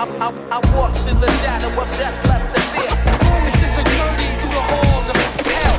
I walk through the shadow of death left to fear. This is a journey through the halls of hell.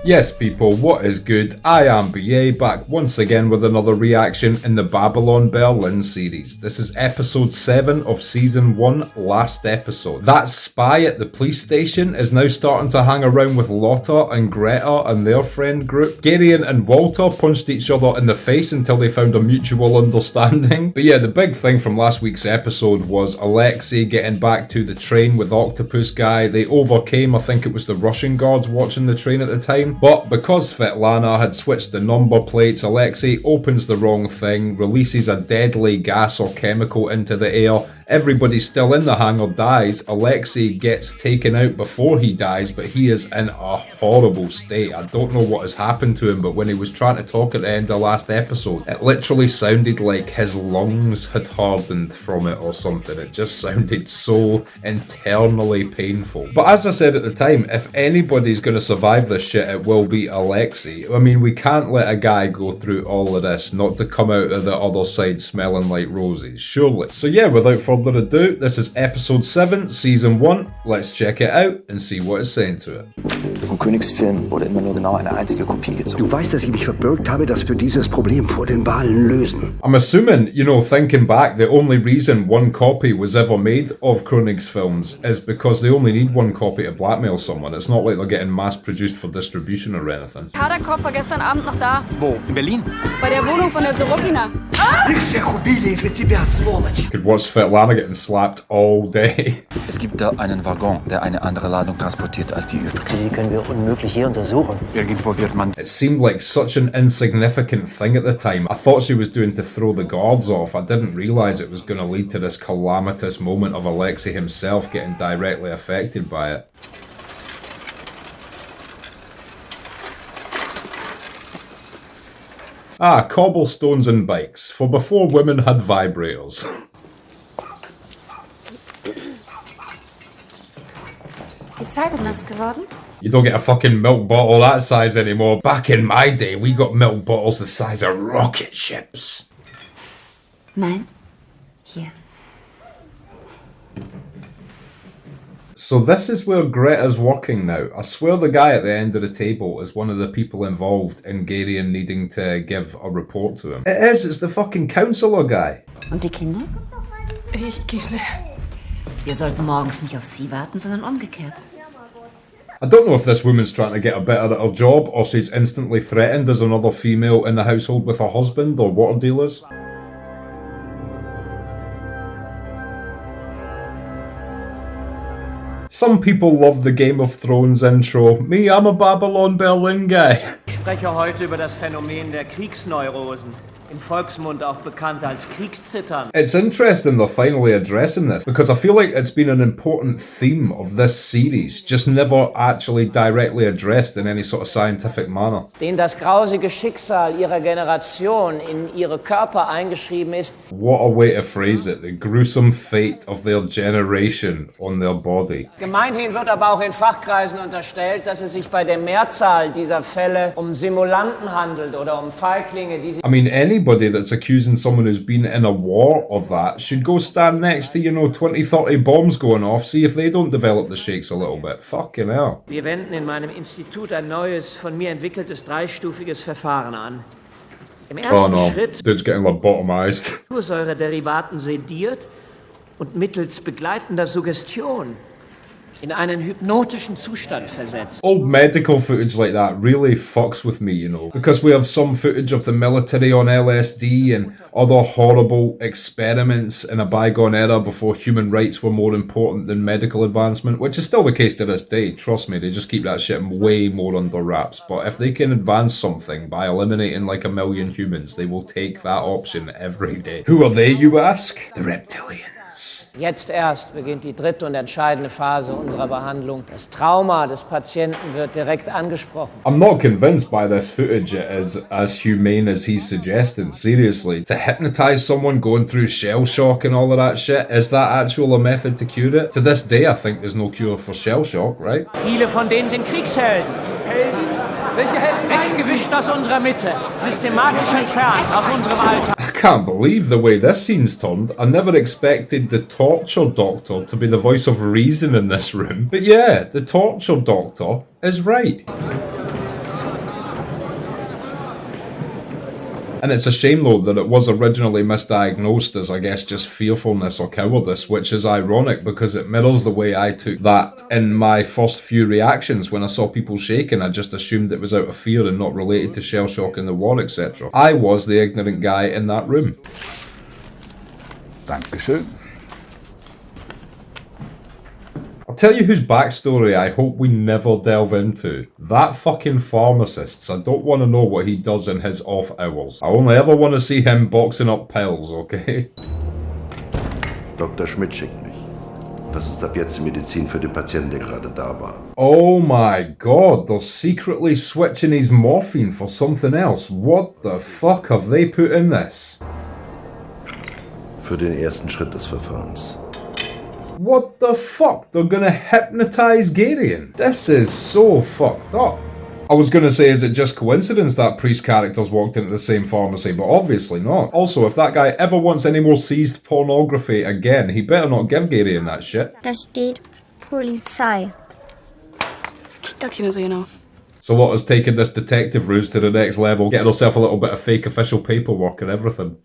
Yes people, what is good? I am BA, back once again with another reaction in the Babylon Berlin series. This is episode 7 of season 1, last episode. That spy at the police station is now starting to hang around with Lotta and Greta and their friend group. Garion and Walter punched each other in the face until they found a mutual understanding. But yeah, the big thing from last week's episode was Alexei getting back to the train with Octopus Guy. They overcame, I think it was the Russian guards watching the train at the time. But because Svetlana had switched the number plates, Alexei opens the wrong thing, releases a deadly gas or chemical into the air. Everybody still in the hangar dies. Alexei gets taken out before he dies, but he is in a horrible state. I don't know what has happened to him, but when he was trying to talk at the end of last episode, it literally sounded like his lungs had hardened from it or something. It just sounded so internally painful. But as I said at the time, if anybody's going to survive this shit, it will be Alexei. I mean, we can't let a guy go through all of this not to come out of the other side smelling like roses, surely. So yeah, without further ado, this is episode 7, season 1. Let's check it out and see what it's saying to it. Vom Königsfilm wurde immer nur genau eine einzige Kopie gezogen. Du weißt, dass ich mich verbürgt habe, dass wir dieses Problem vor den Wahlen lösen. I'm assuming, you know, thinking back, the only reason one copy was ever made of Koenig's films is because they only need one copy to blackmail someone. It's not like they're getting mass-produced for distribution or anything. Kaderkopf war gestern Abend noch da. Wo? In Berlin? Bei der Wohnung von der Sorokina. Could watch Svetlana getting slapped all day. Es gibt da einen Waggon, der eine andere Ladung transportiert als die übrigen. Die können wir unmöglich hier untersuchen. Irgendwo wird man... It seemed like such an insignificant thing at the time. I thought she was doing to throw the guards off. I didn't realise it was going to lead to this calamitous moment of Alexei himself getting directly affected by it. Ah, cobblestones and bikes, for before women had vibrators. Ist die Zeitung nass geworden? You don't get a fucking milk bottle that size anymore. Back in my day, we got milk bottles the size of rocket ships. Nein. Hier. So this is where Greta's working now. I swear the guy at the end of the table is one of the people involved in Garion needing to give a report to him. It is, it's the fucking counsellor guy. Und die Kinder? Ich geh schnell. Wir sollten morgens nicht auf sie warten, sondern umgekehrt. I don't know if this woman's trying to get a better at her job or she's instantly threatened as another female in the household with her husband or what her deal is. Some people love the Game of Thrones intro. Me, I'm a Babylon Berlin guy. Ich spreche heute über das Phänomen der Kriegsneurosen, im Volksmund auch bekannt als Kriegszittern. It's interesting they're finally addressing this, because I feel like it's been an important theme of this series, just never actually directly addressed in any sort of scientific manner. Denen das grausige Schicksal ihrer Generation in ihre Körper eingeschrieben ist. What a way to phrase it, the gruesome fate of their generation on their body. Gemeinhin wird aber auch in Fachkreisen unterstellt, dass es sich bei der Mehrzahl dieser Fälle um Simulanten handelt oder um Feiglinge, die sich... I mean, anybody that's accusing someone who's been in a war of that should go stand next to, you know, 20, 30 bombs going off, see if they don't develop the shakes a little bit. Fucking hell. Wir wenden in meinem Institut ein neues, von mir entwickeltes dreistufiges Verfahren an. Im ersten Schritt Dude's getting lobotomized. Ursäurederivaten sediert und mittels begleitender Suggestion in einen hypnotischen Zustand versetzt. Old medical footage like that really fucks with me, you know, because we have some footage of the military on LSD and other horrible experiments in a bygone era before human rights were more important than medical advancement, which is still the case to this day. Trust me, they just keep that shit way more under wraps. But if they can advance something by eliminating like 1 million humans, they will take that option every day. Who are they, you ask? The reptilians. Jetzt erst beginnt die dritte und entscheidende Phase unserer Behandlung. Das Trauma des Patienten wird direkt angesprochen. I'm not convinced by this footage it is as humane as he's suggesting, seriously. To hypnotize someone going through shell shock and all of that shit, is that actual a method to cure it? To this day I think there's no cure for shell shock, right? Viele von denen sind Kriegshelden. Helden? Welche Helden? Weggewischt aus unserer Mitte, systematisch entfernt aus unserem Alltag. can't believe the way this scene's turned. I never expected the torture doctor to be the voice of reason in this room. But yeah, the torture doctor is right. And it's a shame though that it was originally misdiagnosed as, I guess, just fearfulness or cowardice, which is ironic because it mirrors the way I took that in my first few reactions. When I saw people shaking, I just assumed it was out of fear and not related to shell shock in the war, etc. I was the ignorant guy in that room. Dankeschön. I'll tell you whose backstory I hope we never delve into. That fucking pharmacist. I don't want to know what he does in his off hours. I only ever want to see him boxing up pills, okay? Dr. Schmidt schickt mich. Das ist ab jetzt die Medizin für den Patienten, der gerade da war. Oh my god, they're secretly switching his morphine for something else. What the fuck have they put in this? Für den ersten Schritt des Verfahrens. What the fuck? They're gonna hypnotize Garion? This is so fucked up. I was gonna say, is it just coincidence that priest characters walked into the same pharmacy, but obviously not. Also, if that guy ever wants any more seized pornography again, he better not give Garion that shit. Da steht Polizei. Da keine so genau. So Lotta's taken this detective ruse to the next level, getting herself a little bit of fake official paperwork and everything.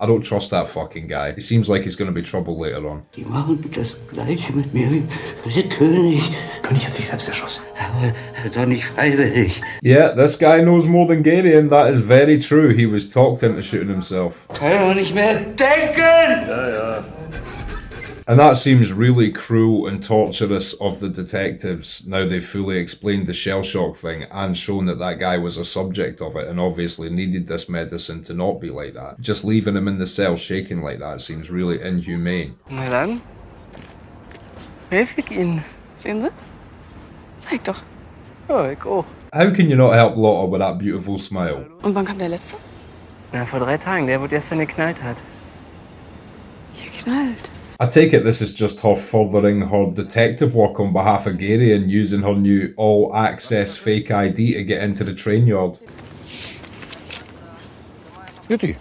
I don't trust that fucking guy. He seems like he's gonna be trouble later on. Die machen das Gleiche mit mir wie der König. König hat sich selbst erschossen. Aber doch nicht freiwillig. Yeah, this guy knows more than Garion. That is very true. He was talked into shooting himself. Kann man nicht mehr denken! Ja, ja. And that seems really cruel and torturous of the detectives. Now they've fully explained the shell shock thing and shown that that guy was a subject of it and obviously needed this medicine to not be like that. Just leaving him in the cell shaking like that seems really inhumane. Na dann, helfe ich Ihnen. Sehen Sie? Zeig doch. Ja, ich auch. How can you not help Lotta with that beautiful smile? Und wann kam der letzte? Na, vor 3 Tagen, der, wo gestern geknallt hat. Geknallt. I take it this is just her furthering her detective work on behalf of Gary and using her new all-access fake ID to get into the train yard. Goodie.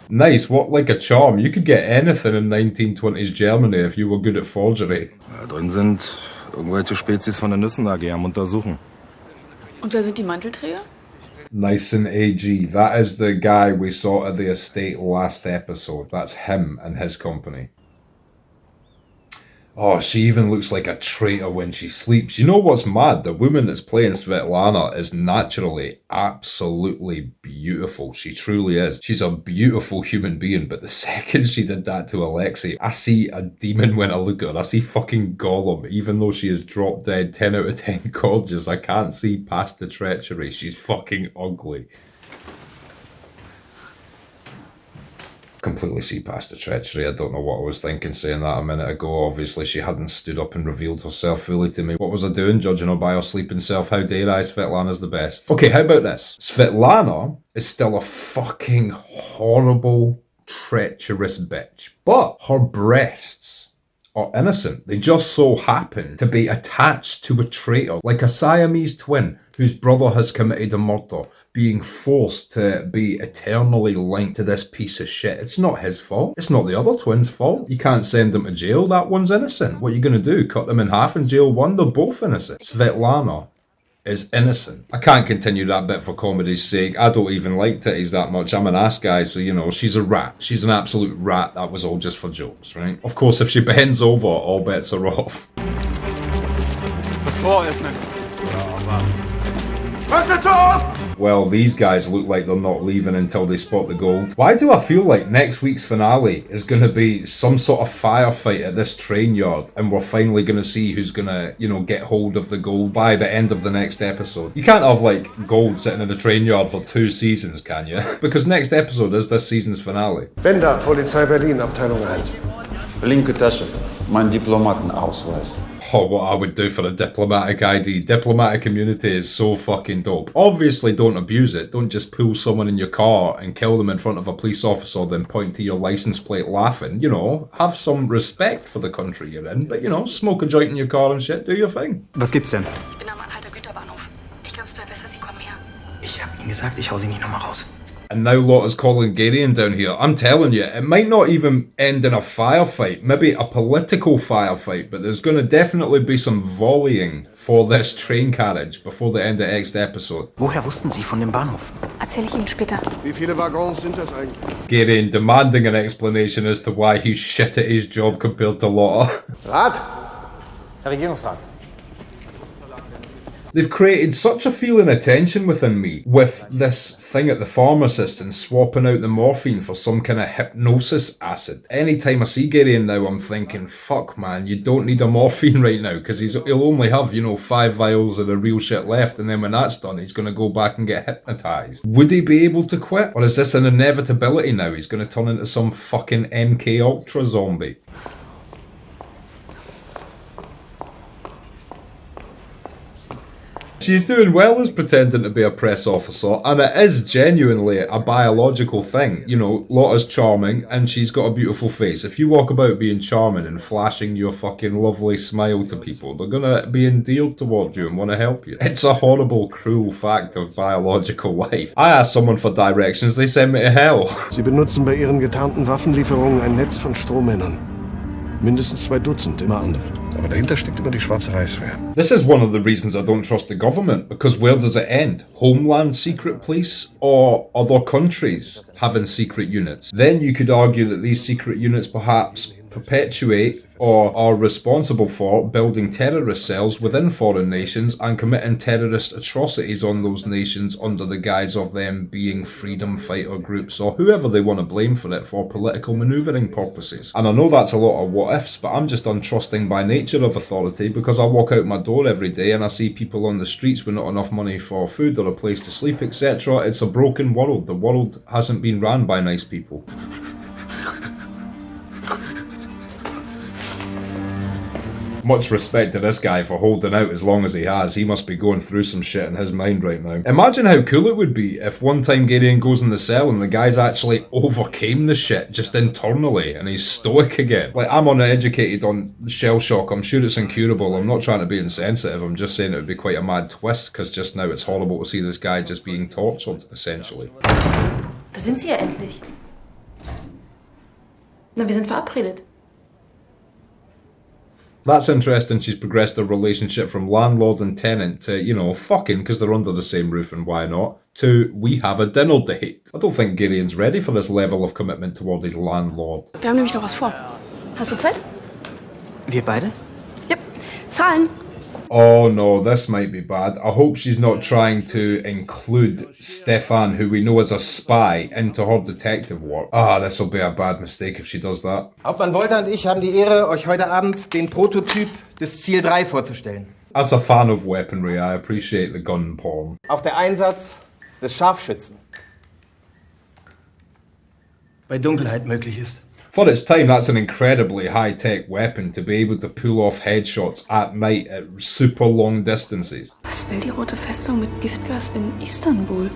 Nice, what like a charm. You could get anything in 1920s Germany if you were good at forgery. Da drin sind irgendwelche Spezies von der Nüssen AG am Untersuchen. Und wer sind die Mantelträger? Nice and AG. That is the guy we saw at the estate last episode. That's him and his company. Oh, she even looks like a traitor when she sleeps. You know what's mad? The woman that's playing Svetlana is naturally absolutely beautiful. She truly is. She's a beautiful human being, but the second she did that to Alexei, I see a demon when I look at her. I see fucking Gollum. Even though she is drop dead 10 out of 10 gorgeous, I can't see past the treachery. She's fucking ugly. Completely see past the treachery. I don't know what I was thinking saying that a minute ago. Obviously, she hadn't stood up and revealed herself fully to me. What was I doing, judging her by her sleeping self? How dare I? Svetlana's the best. Okay, how about this? Svetlana is still a fucking horrible, treacherous bitch. But her breasts are innocent. They just so happen to be attached to a traitor, like a Siamese twin whose brother has committed a murder, being forced to be eternally linked to this piece of shit. It's not his fault. It's not the other twin's fault. You can't send them to jail. That one's innocent. What are you going to do? Cut them in half in jail one? They're both innocent. Svetlana is innocent. I can't continue that bit for comedy's sake. I don't even like titties that much. I'm an ass guy, so you know, she's a rat. She's an absolute rat. That was all just for jokes, right? Of course, if she bends over, all bets are off. Das Tor öffnen. Well, these guys look like they're not leaving until they spot the gold. Why do I feel like next week's finale is going to be some sort of firefight at this train yard and we're finally going to see who's going to, you know, get hold of the gold by the end of the next episode? You can't have, like, gold sitting in the train yard for 2 seasons, can you? Because next episode is this season's finale. Bender, Polizei Berlin, Abteilung 1. Linke Tasche, mein Diplomatenausweis. Oh, what I would do for a diplomatic ID. Diplomatic immunity is so fucking dope. Obviously, don't abuse it. Don't just pull someone in your car and kill them in front of a police officer, then point to your license plate laughing. You know, have some respect for the country you're in. But, you know, smoke a joint in your car and shit. Do your thing. Was gibt's denn? Ich bin am Anhalter Güterbahnhof. Ich glaube, es wäre besser, Ihnen gesagt, ich hau sie nicht nochmal raus. And now Lotta's calling Garion down here. I'm telling you, it might not even end in a firefight, maybe a political firefight, but there's going to definitely be some volleying for this train carriage before the end of the next episode. Woher wussten Sie von dem Bahnhof? Erzähle ich Ihnen später. Wie viele Waggons sind das eigentlich? Garion demanding an explanation as to why he's shit at his job compared to Lotta. Rat! Herr Regierungsrat. They've created such a feeling of tension within me with this thing at the pharmacist and swapping out the morphine for some kind of hypnosis acid. Anytime I see Garion now, I'm thinking, fuck man, you don't need a morphine right now, because he'll only have, 5 vials of the real shit left, and then when that's done, he's going to go back and get hypnotised. Would he be able to quit? Or is this an inevitability now? He's going to turn into some fucking MK Ultra zombie. She's doing well as pretending to be a press officer, and it is genuinely a biological thing. Lotta's charming, and she's got a beautiful face. If you walk about being charming and flashing your fucking lovely smile to people, they're gonna be endeared toward you and want to help you. It's a horrible, cruel fact of biological life. I asked someone for directions, they sent me to hell. Sie benutzen bei ihren getarnten Waffenlieferungen ein Netz von Strohmännern. Mindestens 2 Dutzend, immer andere. Aber dahinter steckt immer die schwarze Reichswehr. This is one of the reasons I don't trust the government, because where does it end? Homeland secret police or other countries having secret units? Then you could argue that these secret units perhaps perpetuate or are responsible for building terrorist cells within foreign nations and committing terrorist atrocities on those nations under the guise of them being freedom fighter groups or whoever they want to blame for it for political manoeuvring purposes. And I know that's a lot of what ifs, but I'm just untrusting by nature of authority, because I walk out my door every day and I see people on the streets with not enough money for food or a place to sleep, etc. It's a broken world. The world hasn't been ran by nice people. Much respect to this guy for holding out as long as he has. He must be going through some shit in his mind right now. Imagine how cool it would be if one time Garion goes in the cell and the guy's actually overcame the shit just internally and he's stoic again. Like, I'm uneducated on shell shock. I'm sure it's incurable. I'm not trying to be insensitive. I'm just saying it would be quite a mad twist, because just now it's horrible to see this guy just being tortured, essentially. Da sind Sie ja endlich. Na, wir sind verabredet. That's interesting. She's progressed their relationship from landlord and tenant to, fucking because they're under the same roof and why not, to we have a dinner date. I don't think Garion's ready for this level of commitment toward his landlord. Wir haben nämlich noch was vor. Hast du Zeit? Wir beide? Yep. Zahlen. Oh no, this might be bad. I hope she's not trying to include Stefan, who we know is a spy, into her detective work. This will be a bad mistake if she does that. Hauptmann Wolter und ich haben die Ehre, euch heute Abend den Prototyp des Ziel 3 vorzustellen. As a fan of weaponry, I appreciate the gun porn. Auch der Einsatz des Scharfschützen. Bei Dunkelheit möglich ist. For its time, that's an incredibly high-tech weapon to be able to pull off headshots at night at super long distances. Was will die Rote Festung mit Giftgas in Istanbul?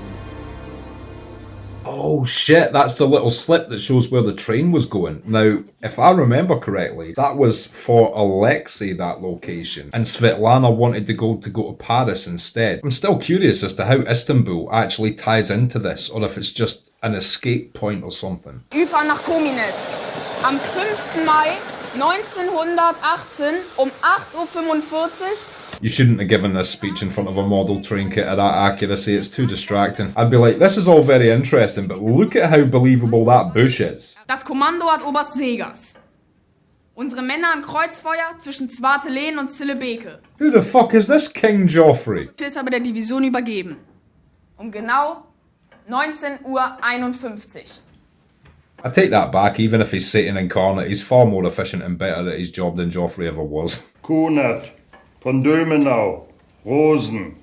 Oh shit, that's the little slip that shows where the train was going. Now, if I remember correctly, that was for Alexei, that location, and Svetlana wanted to go to Paris instead. I'm still curious as to how Istanbul actually ties into this, or if it's just an escape point or something. Über nach Komines. Am 5. Mai 1918 um 8:45 Uhr. You shouldn't have given this speech in front of a model train kit at that accuracy, it's too distracting. I'd be like, this is all very interesting, but look at how believable that bush is. Das Kommando hat Oberst Segers. Unsere Männer im Kreuzfeuer zwischen Zwartelehen und Zillebeke. Who the fuck is this King Joffrey? Befehlshaber der Division übergeben. Um genau 19:51 Uhr. I take that back, even if he's Satan incarnate, he's far more efficient and better at his job than Joffrey ever was. Kunert, von Dömenau, Rosen.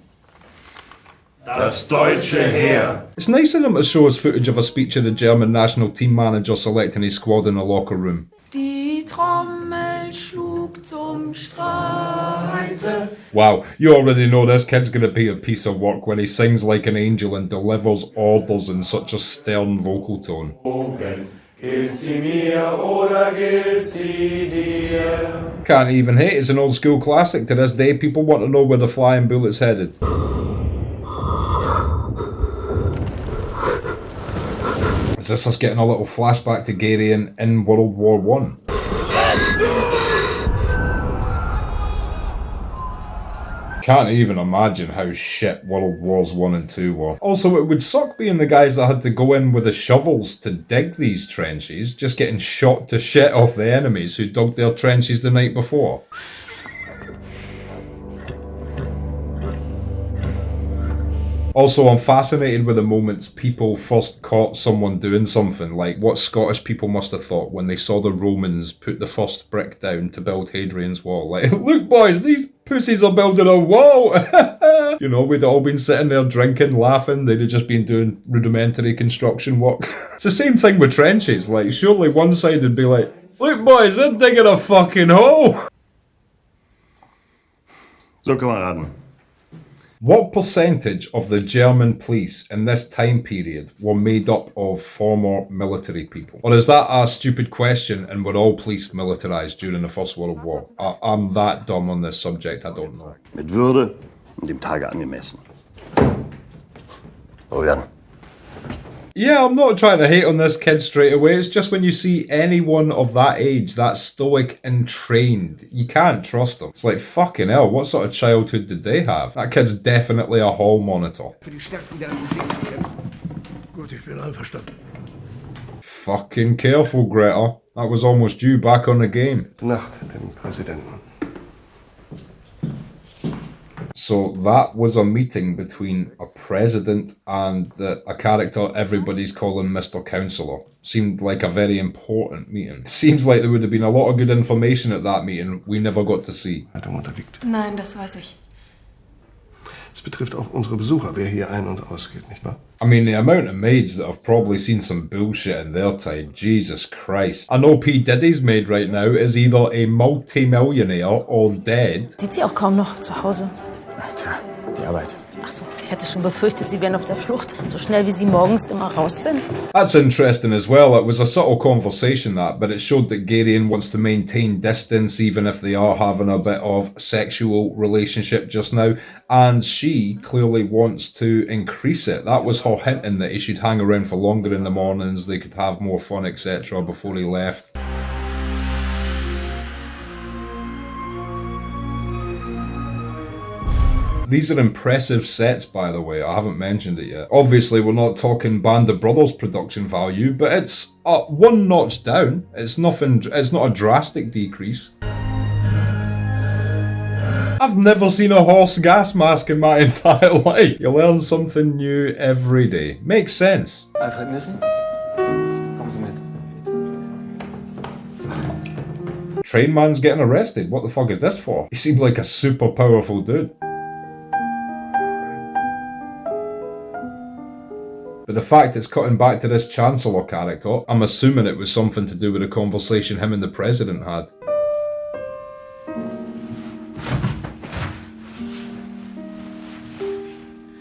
Das deutsche Heer. It's nice of them to show us footage of a speech of the German national team manager selecting his squad in a locker room. Die Trommel schlug zum Streite. Wow, you already know this kid's gonna be a piece of work when he sings like an angel and delivers orders in such a stern vocal tone. Gilt sie mir oder gilt sie dir? Can't even hate, it's an old school classic. To this day, people want to know where the flying bullet's headed. Is this us getting a little flashback to Garion in World War One? Can't even imagine how shit World Wars 1 and 2 were. Also, it would suck being the guys that had to go in with the shovels to dig these trenches, just getting shot to shit off the enemies who dug their trenches the night before. Also, I'm fascinated with the moments people first caught someone doing something, like what Scottish people must have thought when they saw the Romans put the first brick down to build Hadrian's Wall. Like, look boys, these pussies are building a wall! You know, we'd all been sitting there drinking, laughing, they'd have just been doing rudimentary construction work. It's the same thing with trenches, like, surely one side would be like, look boys, they're digging a fucking hole! So, Kameraden. What percentage of the German police in this time period were made up of former military people? Or is that a stupid question and were all police militarised during the First World War? I'm that dumb on this subject, I don't know. Mit Würde und dem Tage angemessen. Oh ja. Yeah, I'm not trying to hate on this kid straight away. It's just when you see anyone of that age, that stoic and trained, you can't trust them. It's like, fucking hell, what sort of childhood did they have? That kid's definitely a hall monitor. Fucking careful, Greta. That was almost you back on the game. Nacht, dem Präsidenten. So that was a meeting between a president and a character everybody's calling Mr. Counselor. Seemed like a very important meeting. Seems like there would have been a lot of good information at that meeting we never got to see. Nein, das weiß ich. Es betrifft auch unsere Besucher, wer hier ein- und ausgeht, nicht wahr? I mean, the amount of maids that have probably seen some bullshit in their time, Jesus Christ. I know P. Diddy's maid right now is either a multi-millionaire or dead. Sieht sie auch kaum noch zu Hause. Tja, die Arbeit. Ach so, ich hätte schon befürchtet, sie wären auf der Flucht, so schnell wie sie morgens immer raus sind. That's interesting as well. It was a subtle conversation that, but it showed that Garion wants to maintain distance even if they are having a bit of sexual relationship just now, and she clearly wants to increase it. That was her hinting that he should hang around for longer in the mornings, they could have more fun, etc. before he left. These are impressive sets, by the way, I haven't mentioned it yet. Obviously, we're not talking Band of Brothers production value, but it's one notch down. It's not a drastic decrease. I've never seen a horse gas mask in my entire life. You learn something new every day. Makes sense. Alfred Nissen? Kommen Sie mit. Train man's getting arrested. What the fuck is this for? He seemed like a super powerful dude. But the fact it's cutting back to this Chancellor character, I'm assuming it was something to do with a conversation him and the President had.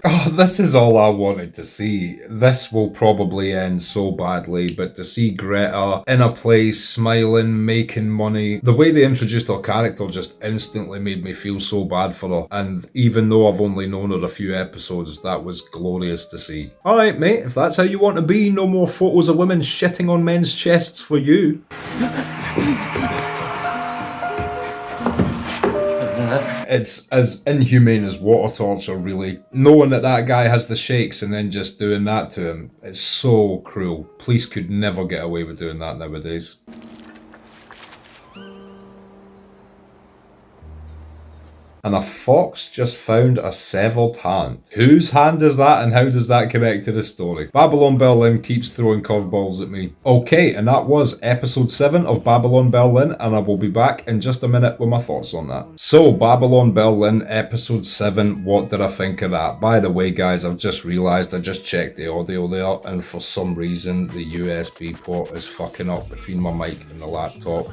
Oh, this is all I wanted to see. This will probably end so badly, but to see Greta in a place, smiling, making money, the way they introduced her character just instantly made me feel so bad for her. And even though I've only known her a few episodes, that was glorious to see. Alright mate, if that's how you want to be, no more photos of women shitting on men's chests for you. It's as inhumane as water torture, really. Knowing that guy has the shakes and then just doing that to him, it's so cruel. Police could never get away with doing that nowadays. And a fox just found a severed hand. Whose hand is that and how does that connect to the story? Babylon Berlin keeps throwing curveballs at me. Okay, and that was episode 7 of Babylon Berlin, and I will be back in just a minute with my thoughts on that. So, Babylon Berlin episode 7, what did I think of that? By the way guys, I've just realised I just checked the audio there, and for some reason the USB port is fucking up between my mic and the laptop.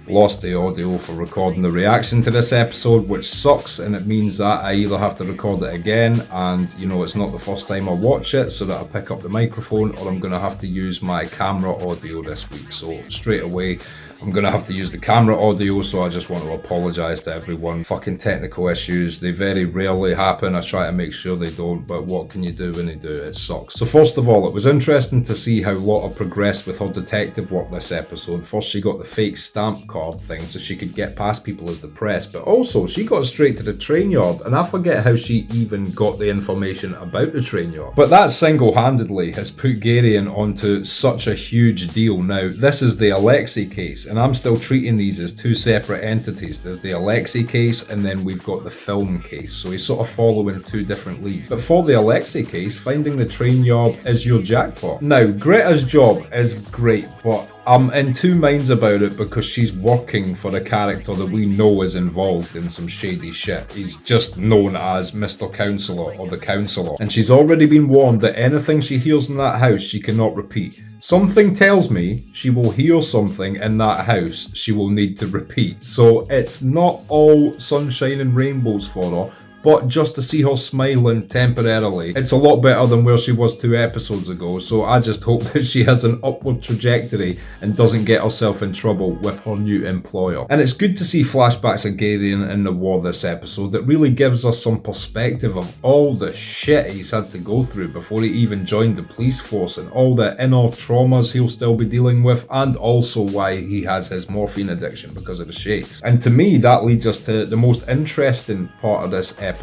Lost the audio for recording the reaction to this episode, which sucks, and it means that I either have to record it again, and you know it's not the first time I watch it, so that I pick up the microphone, or I'm going to have to use my camera audio this week. So straight away I'm gonna have to use the camera audio, so I just want to apologise to everyone. Fucking technical issues, they very rarely happen. I try to make sure they don't, but what can you do when they do? It sucks. So first of all, it was interesting to see how Lotta progressed with her detective work this episode. First she got the fake stamp card thing so she could get past people as the press, but also she got straight to the train yard, and I forget how she even got the information about the train yard. But that single-handedly has put Garion onto such a huge deal now. This is the Alexei case, and I'm still treating these as two separate entities. There's the Alexei case, and then we've got the film case, so he's sort of following two different leads. But for the Alexei case, finding the train yard is your jackpot. Now, Greta's job is great, but I'm in two minds about it because she's working for a character that we know is involved in some shady shit. He's just known as Mr. Counselor or the Counselor, and she's already been warned that anything she hears in that house she cannot repeat. Something tells me she will hear something in that house she will need to repeat. So it's not all sunshine and rainbows for her, but just to see her smiling temporarily, it's a lot better than where she was 2 episodes ago, so I just hope that she has an upward trajectory and doesn't get herself in trouble with her new employer. And it's good to see flashbacks of Garion in the war this episode. That really gives us some perspective of all the shit he's had to go through before he even joined the police force, and all the inner traumas he'll still be dealing with, and also why he has his morphine addiction because of the shakes. And to me, that leads us to the most interesting part of this episode,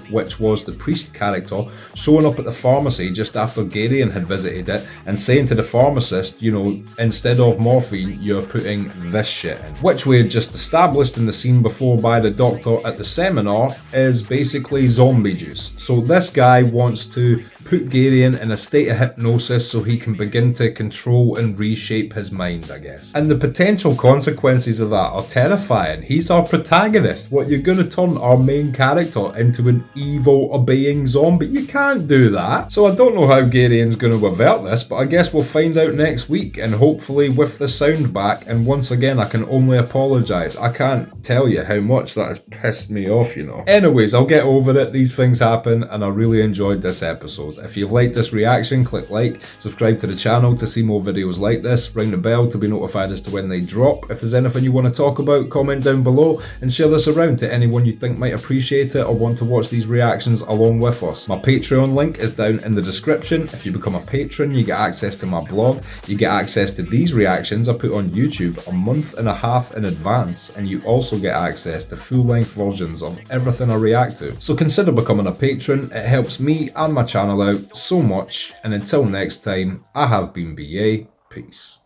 which was the priest character showing up at the pharmacy just after Garion had visited it and saying to the pharmacist, you know, instead of morphine, you're putting this shit in. Which we had just established in the scene before by the doctor at the seminar is basically zombie juice. So this guy wants to put Garion in a state of hypnosis so he can begin to control and reshape his mind, I guess. And the potential consequences of that are terrifying. He's our protagonist. What, you're going to turn our main character into an evil, obeying zombie? You can't do that. So I don't know how Garion's going to avert this, but I guess we'll find out next week, and hopefully with the sound back. And once again, I can only apologise. I can't tell you how much that has pissed me off, you know. Anyways, I'll get over it. These things happen, and I really enjoyed this episode. If you've liked this reaction, click like, subscribe to the channel to see more videos like this, ring the bell to be notified as to when they drop. If there's anything you want to talk about, comment down below and share this around to anyone you think might appreciate it or want to watch these reactions along with us. My Patreon link is down in the description. If you become a patron, you get access to my blog, you get access to these reactions I put on YouTube a month and a half in advance, and you also get access to full-length versions of everything I react to. So consider becoming a patron. It helps me and my channel out so much, and until next time, I have been BA. Peace.